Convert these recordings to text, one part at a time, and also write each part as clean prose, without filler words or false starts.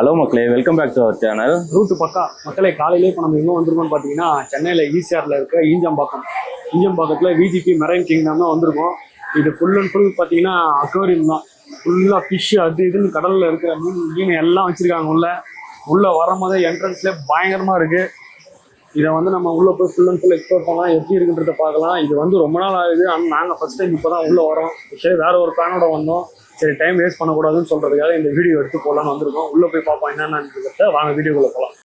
Hello மக்களே, welcome back to our channel. Route பக்கா மக்களே. காலையிலே இப்போ நம்ம எங்கே வந்திருக்கோம்னு பார்த்தீங்கன்னா, சென்னையில் ஈசிஆரில் இருக்க ஈஞ்சம்பாக்கத்தில் விஜிபி மெரைன் கிங்டம் தான் வந்திருக்கோம். இது ஃபுல் அண்ட் ஃபுல் பார்த்தீங்கன்னா அக்வேரியம் தான். ஃபுல்லாக ஃபிஷ் அது இதுன்னு கடலில் இருக்கிற மீன் எல்லாம் வச்சுருக்காங்க. உள்ளே வரும்போதே என்ட்ரன்ஸ்லேயே பயங்கரமாக இருக்குது. இதை வந்து நம்ம உள்ளே போய் ஃபுல் அண்ட் ஃபுல் எக்ஸ்ப்ளோர் பண்ணலாம், எப்படி இருக்குன்றத பார்க்கலாம். இது வந்து ரொம்ப நாள் ஆகுது. ஆனால் நாங்கள் ஃபஸ்ட் டைம் இப்போ தான் உள்ளே வரோம். சரி, வேறு ஒரு பிளானோட வந்தோம். சரி, டைம் வேஸ்ட் பண்ணக்கூடாதுன்னு சொல்கிறதுக்காக இந்த வீடியோ எடுத்து போகலான்னு வந்திருக்கோம். உள்ளே போய் பார்ப்போம் என்னென்னு. வாங்க வீடியோக்குள்ளே போகலாம்.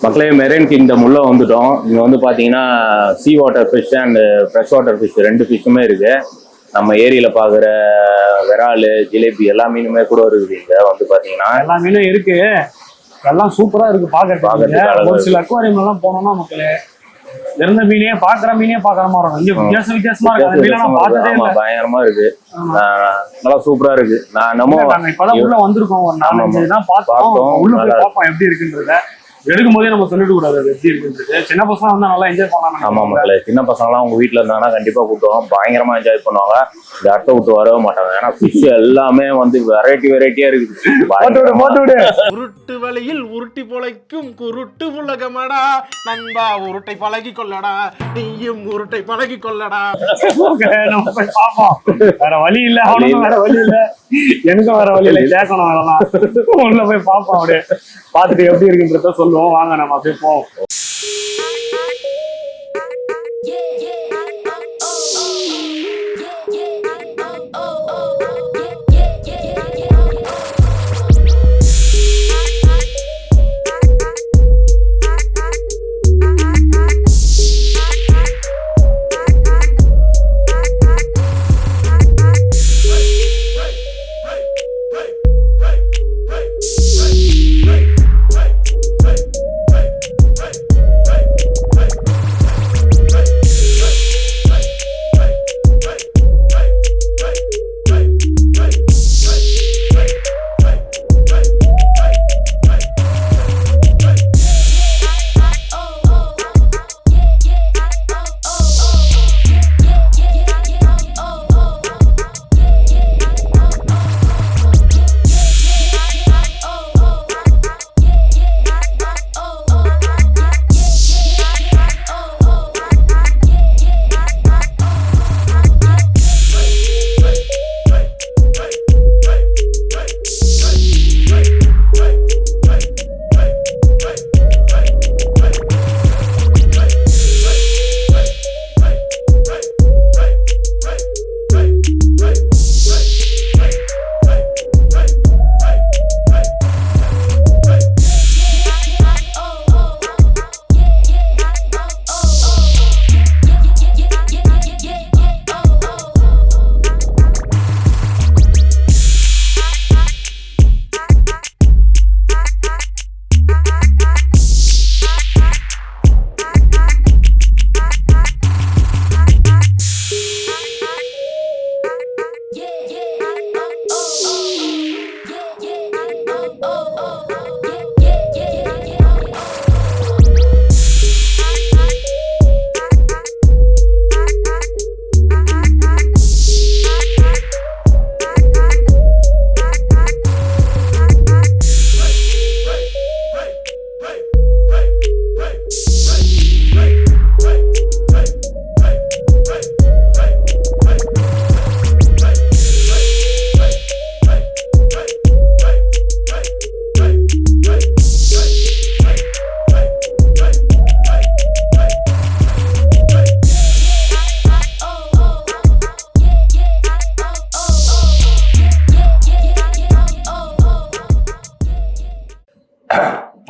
மக்களே, மெரைன் கிங்டம் உள்ள வந்துட்டோம். இங்க வந்து பாத்தீங்கன்னா sea water fish and fresh water fish ரெண்டு ஃபிஷ்ஷுமே இருக்கு. நம்ம ஏரியில பாக்குற விரால், ஜிலேபி எல்லா மீனுமே கூட இருக்குது. இங்க வந்து பாத்தீங்கன்னா எல்லா மீனும் இருக்கு. எல்லாம் சூப்பரா இருக்கு பாக்குறதுக்கு. ஒரு சில அக்வாரியம் எல்லாம் போனோம்னா மக்களே இருந்த மீனே பாக்குற மாதிரி இருக்கும். வித்தியாசமா இருக்கு. பயங்கரமா இருக்கு. நல்லா சூப்பரா இருக்கு. நம்ம இப்பதான் உள்ள வந்திருக்கோம். ஒரு 4-5 தான் பார்த்தோம். உள்ள போய் பார்ப்போம் எப்படி இருக்குன்றத. எடுக்கும் போதே நம்ம சொல்லிட்டு கூடாது எப்படி இருக்குன்றது. சின்ன பசங்க வந்தா நல்லா என்ஜாய் பண்ணலாம். ஆமா மக்களே, சின்ன பசங்கலாம் உங்க வீட்டுல இருந்தாங்கன்னா கண்டிப்பா கூப்பிடுவோம். பயங்கரமா என்ஜாய் பண்ணுவாங்க. இந்த இடத்த விட்டு வரவே மாட்டாங்க. ஏன்னா ஃபிஷ் எல்லாமே வந்து வெரைட்டியா இருக்குது. உருட்டு வலையில் உருட்டி பொழைக்கும் குருட்டு உலகமடா நண்பா, உருட்டை பழகி கொள்ளடா, நீயும் உருட்டை பழகி கொள்ளடா. நம்ம போய் பார்ப்போம். வேற வழி இல்ல, அவனுக்கும் வேற வழி இல்ல, எனக்கும் வேற வழி இல்ல. கேட்கணும் அதெல்லாம். உள்ள போய் பார்ப்போம். அப்படியே பார்த்துட்டு எப்படி இருக்குன்றத சொல்லுவோம். வாங்க நம்ம அப்படியே போவோம்.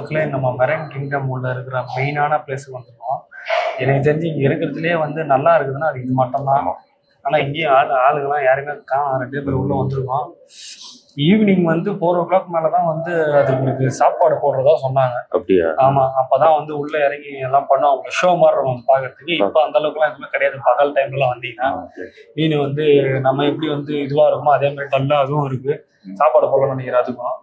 மக்களே நம்ம மெரைன் கிங்டம் உள்ள இருக்கிற மெயினான பிளேஸுக்கு வந்துருக்கோம். எனக்கு தெரிஞ்சு இங்கே இருக்கிறதுலே வந்து நல்லா இருக்குதுன்னா அது இது மட்டும்தான். ஆனால் இங்கேயும் ஆளுங்கெல்லாம் யாருமே காணும். 2 பேர் உள்ளே வந்துருக்கோம். ஈவினிங் வந்து 4 o'clock மேலே தான் வந்து அதுங்களுக்கு சாப்பாடு போடுறதா சொன்னாங்க. அப்படியா? ஆமாம், அப்போ தான் வந்து உள்ளே இறங்கி எல்லாம் பண்ணுவாங்க. ஷோ மாதிரி இருக்கும் பார்க்கறதுக்கு. இப்போ அந்த அளவுக்குலாம் எதுவுமே கிடையாது. பகல் டைம்லாம் வந்தீங்கன்னா மீன் வந்து நம்ம எப்படி வந்து இதுவாக இருக்குமோ அதே மாதிரி டல்லாக அதுவும் இருக்குது. சாப்பாடு போடணும்னு நினைக்கிறேன் அதுக்கும்.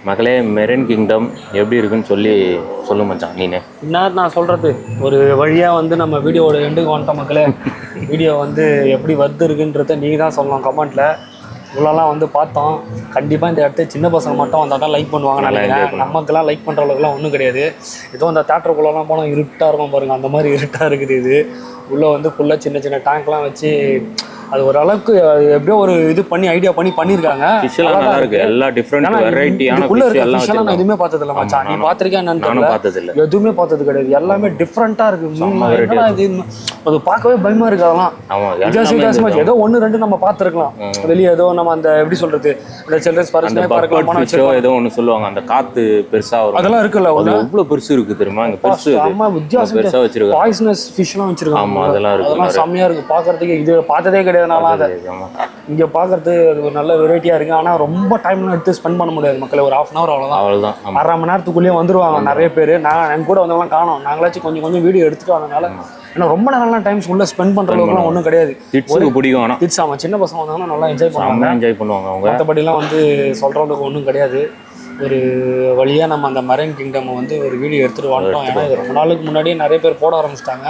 மக்களே மெரைன் கிங்டம் எப்படி இருக்குன்னு சொல்லு மச்சான் நீனே. என்ன நான் சொல்கிறது, ஒரு வழியாக வந்து நம்ம வீடியோவோட எண்டுக்கு வந்துட்டோம் மக்களே. வீடியோ வந்து எப்படி இருக்குன்றத நீங்கள் தான் சொல்லலாம் கமெண்ட்டில். இவ்வளோலாம் வந்து பார்த்தோம். கண்டிப்பாக இந்த இடத்த சின்ன பசங்க மட்டும் வந்தால் தான் லைக் பண்ணுவாங்க நினைக்கிறேன். நமக்கெல்லாம் லைக் பண்ணுற அளவுக்குலாம் ஒன்றும் கிடையாது. ஏதோ அந்த தேட்டருக்குள்ளெல்லாம் போனால் இருட்டாக இருக்கும் பாருங்கள், அந்த மாதிரி இருட்டாக இருக்குது. இது உள்ளே வந்து ஃபுல்லாக சின்ன சின்ன டேங்க்லாம் வச்சு அது ஒரு அளவுக்கு எப்படியோ ஒரு இது பண்ணி ஐடியா பண்ணியிருக்காங்க. நல்லா இருக்கு. எல்லா டிஃபரெண்ட் வெரைட்டியான ஃபிஷ் எல்லாம் வச்சிருக்காங்க. நான் எதுவுமே பார்த்தது இல்ல மச்சான். நீ பாத்திருக்கியா என்னன்னு நானும் பார்த்தது இல்ல. எதுவுமே பார்த்தது கிடையாது. எல்லாமே டிஃபரெண்டா இருக்கு. அது பார்க்கவே பயமா இருக்கு. அதெல்லாம் ஆமா, வித்தியாசமா ஏதோ 1-2 நம்ம பார்த்திருக்கலாம். வெளியே ஏதோ நம்ம அந்த எப்படி சொல்றது இந்த சில்ட்ரன்ஸ் பார்க்கலாம் ஏதோ ஒன்னு சொல்லுவாங்க. அந்த காத்து பெருசா வரும் அதெல்லாம் இருக்குல்ல. எவ்வளவு பெருசு இருக்கு தெரியுமா? இங்க பெருசு ஆமா, வித்தியாசம் பெருசா வச்சிருக்காங்க. பாய்சனஸ் ஃபிஷ்லாம் வச்சிருக்காங்க. ஆமா, அதெல்லாம் இருக்கு. அதெல்லாம் செமையா இருக்கு பார்க்கிறதுக்கு. இது பார்த்ததே கிடையாது. இங்க பாக்குறது ஒரு நல்ல வெரைட்டியா இருக்கு. ஆனா ரொம்ப டைம்லாம் எடுத்து ஸ்பெண்ட் பண்ண முடியாது மக்களே. ஒரு 1/2 hour அவ்வளவுதான். 1/2 மணி நேரத்துக்குள்ளேயே வந்துருவாங்க நிறைய பேர். எங்க கூட வந்தவங்களாம் காணோம். நாங்களாச்சும் கொஞ்சம் வீடியோ எடுத்துட்டு வந்தனால ஏன்னா ரொம்ப நேரம்லாம் டைம்ஸ் உள்ள ஸ்பெண்ட் பண்ற அளவுக்குலாம் ஒன்றும் கிடையாது. கிட்ஸுக்கு பிடிக்கும். ஆனால் கிட்ஸ் ஆமா, சின்ன பசங்க வந்தாங்கன்னா நல்லா என்ஜாய் பண்ணுவாங்க. அவங்க மற்றபடிலாம் வந்து சொல்ற அளவுக்கு ஒன்றும் கிடையாது. ஒரு வழியாக நம்ம அந்த மெரைன் கிங்டம் வந்து ஒரு வீடியோ எடுத்துகிட்டு வந்துட்டோம். ஏன்னா இது ரொம்ப நாளுக்கு முன்னாடியே நிறைய பேர் போட ஆரம்பிச்சிட்டாங்க.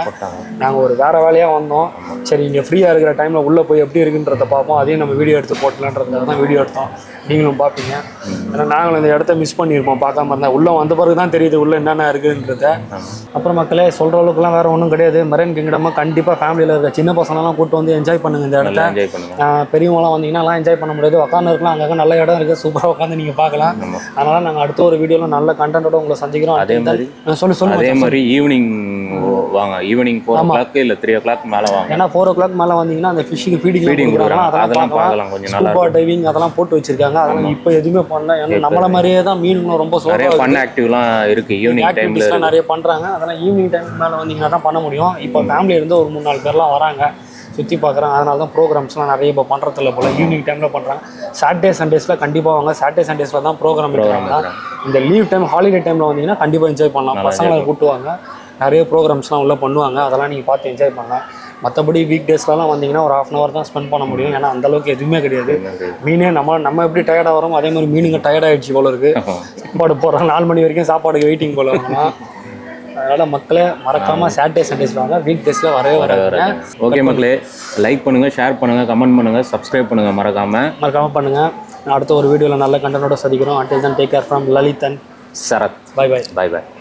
நாங்கள் ஒரு வேறு வேலையாக வந்தோம். சரி இங்கே ஃப்ரீயாக இருக்கிற டைமில் உள்ளே போய் எப்படி இருக்குன்றத பார்ப்போம், அதையும் நம்ம வீடியோ எடுத்து போட்டலான்றதுக்காக தான் வீடியோ எடுத்தோம். நீங்களும் பார்ப்பீங்க. ஏன்னா நாங்களும் இந்த இடத்த மிஸ் பண்ணியிருப்போம் பார்க்காம இருந்தால். உள்ளே வந்த பிறகு தான் தெரியுது உள்ளே என்னென்ன இருக்குதுன்றத. அப்புறம் மக்களே சொல்கிற அளவுக்குலாம் வேறு ஒன்றும் கிடையாது. மெரைன் கிங்டமாக கண்டிப்பாக ஃபேமிலியில் இருக்க சின்ன பசங்களாம் கூப்பிட்டு வந்து என்ஜாய் பண்ணுங்கள் இந்த இடத்த. பெரியவங்களாம் வந்தீங்கன்னா என்ஜாய் பண்ண முடியாது. உட்காந்து இருக்கலாம். அங்கே நல்ல இடம் இருக்குது. சூப்பராக உட்காந்து நீங்கள் பார்க்கலாம். அதனால நாங்கள் அடுத்த ஒரு வீடியோவில் நல்ல கண்டென்ட்டோட உங்களை சந்திக்கிறோம். அதே மாதிரி ஈவினிங் வாங்க. ஈவினிங் 4 o'clock இல்லை 3 o'clock மேலே வாங்க. ஏன்னா 4 o'clock மேலே வந்தீங்கன்னா அந்த ஃபிஷ்ஷுக்கு ஃபீடிங் கொடுக்குறாங்க. அதெல்லாம் பார்க்கலாம். கொஞ்சம் நல்லா டைவிங் அதெல்லாம் போட்டு வச்சிருக்காங்க. அதெல்லாம் இப்போ எதுவுமே பண்ணல. ஏன்னா நம்மள மாதிரியே தான் மீன்களும் ரொம்ப நிறைய ஃபன் ஆக்டிவ்லாம் இருக்கு. ஈவினிங் டைம்ல நிறைய பண்றாங்க. அதெல்லாம் ஈவினிங் டைம் மேலே வந்தீங்கன்னா தான் பண்ண முடியும். இப்போ ஃபேமிலி இருந்து ஒரு 3-4 பேர்லாம் வராங்க, சுற்றி பார்க்குறாங்க. அதனால தான் ப்ரோக்ராம்ஸ்லாம் நிறைய இப்போ பண்ணுறதில்ல போல். ஈவினிங் டைமில் பண்ணுறாங்க. சாட்டர்டே சண்டேஸில் கண்டிப்பாக வாங்க. சாட்டர்டே சண்டேஸில் தான் ப்ரோக்ராம் வைக்கிறாங்க. இந்த லீவ் டைம் ஹாலிடே டைமில் வந்தீங்கன்னா கண்டிப்பாக என்ஜாய் பண்ணலாம். பசங்களை கூட்டுவாங்க. நிறைய ப்ரோக்ராம்ஸ்லாம் உள்ளே பண்ணுவாங்க. அதெல்லாம் நீங்கள் பார்த்து என்ஜாய் பண்ணலாம். மற்றபடி வீக் டேஸ்லாம் வந்தீங்கன்னா ஒரு 1/2 hour தான் ஸ்பெண்ட் பண்ண முடியும். ஏன்னா அந்தளவுக்கு எதுவுமே கிடையாது. மீனே நம்ம எப்படி டயர்டாக வரோம் அதே மாதிரி மீனுங்க டயர்டாகிடுச்சு போல இருக்குது. சாப்பாடு போடுறாங்க 4 மணி வரைக்கும் சாப்பாடுக்கு வெயிட்டிங் போல வரலாம். அதனால் மக்களை மறக்காமல் சாட்டர்டே சண்டேஸில் வாங்க. வீக் டேஸில் வரவே வராங்க. ஓகே மக்களே, லைக் பண்ணுங்கள், ஷேர் பண்ணுங்கள், கமெண்ட் பண்ணுங்கள், சப்ஸ்கிரைப் பண்ணுங்கள். மறக்காமல் பண்ணுங்கள். அடுத்த ஒரு வீடியோவில் நல்ல கண்டென்ட்டோட சந்திக்கிறோம். until then take care from Lalit and Sarath. bye.